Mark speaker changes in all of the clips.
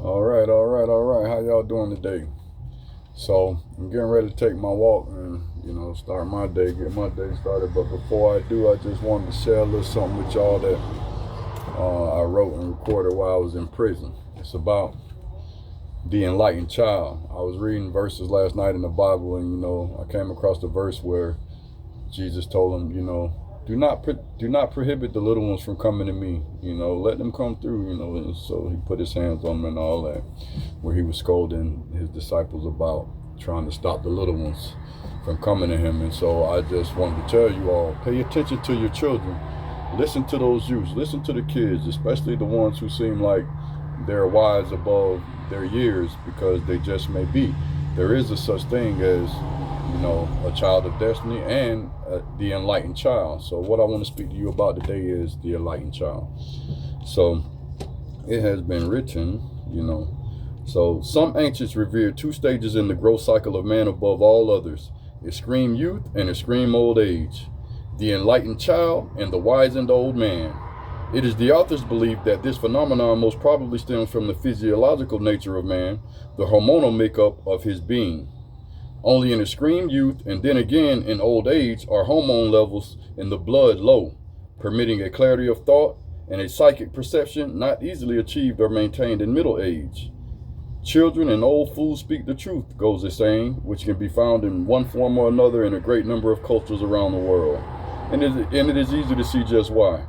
Speaker 1: All right. How y'all doing today? So I'm getting ready to take my walk and start my day, get my day started. But before I do, I just wanted to share a little something with y'all that I wrote and recorded while I was in prison. It's about the enlightened child. I was reading verses last night in the Bible, and I came across the verse where Jesus told him, do not prohibit the little ones from coming to me. Let them come through. And so he put his hands on them and all that, where he was scolding his disciples about trying to stop the little ones from coming to him. And so I just wanted to tell you all, pay attention to your children. Listen to those youths. Listen to the kids, especially the ones who seem like they're wise above their years, because they just may be. There is a such thing as a child of destiny and the enlightened child. So what I want to speak to you about today is the enlightened child. So it has been written, so some ancients revered two stages in the growth cycle of man above all others: extreme youth and extreme old age, the enlightened child and the wizened old man. It is the author's belief that this phenomenon most probably stems from the physiological nature of man, the hormonal makeup of his being. Only in extreme youth and then again in old age are hormone levels in the blood low, permitting a clarity of thought and a psychic perception not easily achieved or maintained in middle age. Children and old fools speak the truth, goes a saying, which can be found in one form or another in a great number of cultures around the world. And it is easy to see just why.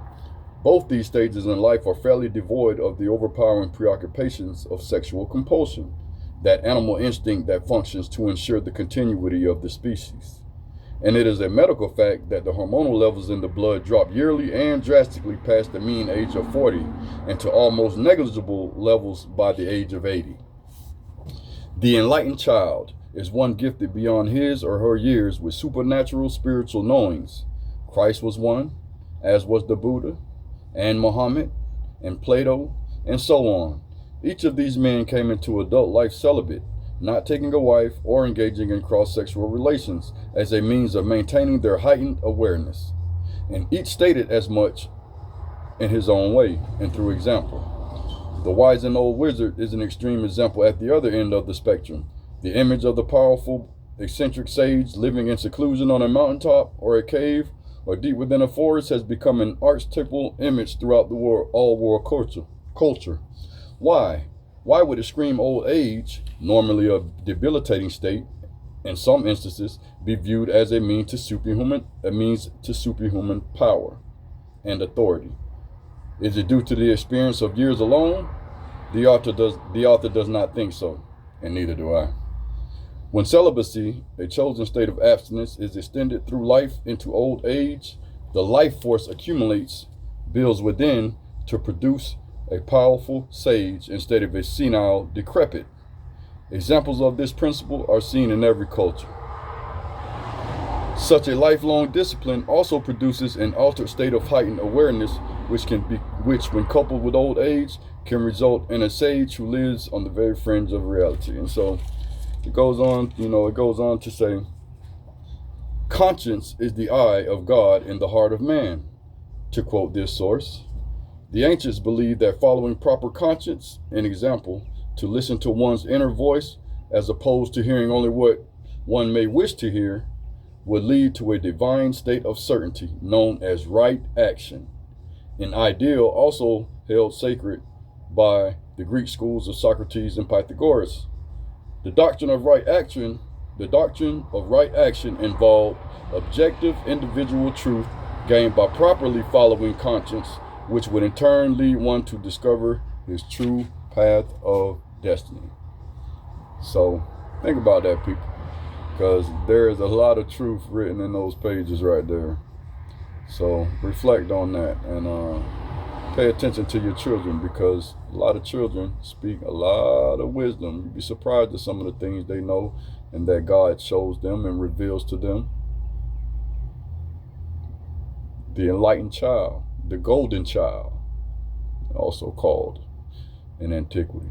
Speaker 1: Both these stages in life are fairly devoid of the overpowering preoccupations of sexual compulsion, that animal instinct that functions to ensure the continuity of the species. And it is a medical fact that the hormonal levels in the blood drop yearly and drastically past the mean age of 40 and to almost negligible levels by the age of 80. The enlightened child is one gifted beyond his or her years with supernatural spiritual knowings. Christ was one, as was the Buddha, and Muhammad, and Plato, and so on. Each of these men came into adult life celibate, not taking a wife or engaging in cross-sexual relations as a means of maintaining their heightened awareness. And each stated as much in his own way and through example. The wise and old wizard is an extreme example at the other end of the spectrum. The image of the powerful, eccentric sage living in seclusion on a mountaintop or a cave or deep within a forest has become an archetypal image throughout the world, all world culture. Why? Why would extreme old age, normally a debilitating state, in some instances, be viewed as a means to superhuman power and authority? Is it due to the experience of years alone? The author does not think so, and neither do I. When celibacy, a chosen state of abstinence, is extended through life into old age, the life force accumulates, builds within to produce a powerful sage instead of a senile decrepit. Examples of this principle are seen in every culture. Such a lifelong discipline also produces an altered state of heightened awareness, which when coupled with old age, can result in a sage who lives on the very fringe of reality. And so it goes on to say, conscience is the eye of God in the heart of man. To quote this source, the ancients believed that following proper conscience, an example, to listen to one's inner voice as opposed to hearing only what one may wish to hear, would lead to a divine state of certainty known as right action, an ideal also held sacred by the Greek schools of Socrates and Pythagoras. The doctrine of right action involved objective individual truth gained by properly following conscience, which would in turn lead one to discover his true path of destiny. So think about that, people, because there is a lot of truth written in those pages right there. So reflect on that and pay attention to your children, because a lot of children speak a lot of wisdom. You'd be surprised at some of the things they know and that God shows them and reveals to them. The enlightened child, the golden child, also called in antiquity.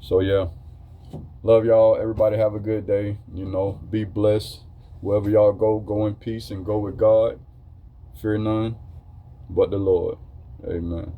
Speaker 1: So yeah, love y'all. Everybody have a good day. Be blessed. Wherever y'all go in peace and go with God. Fear none but the Lord. Amen.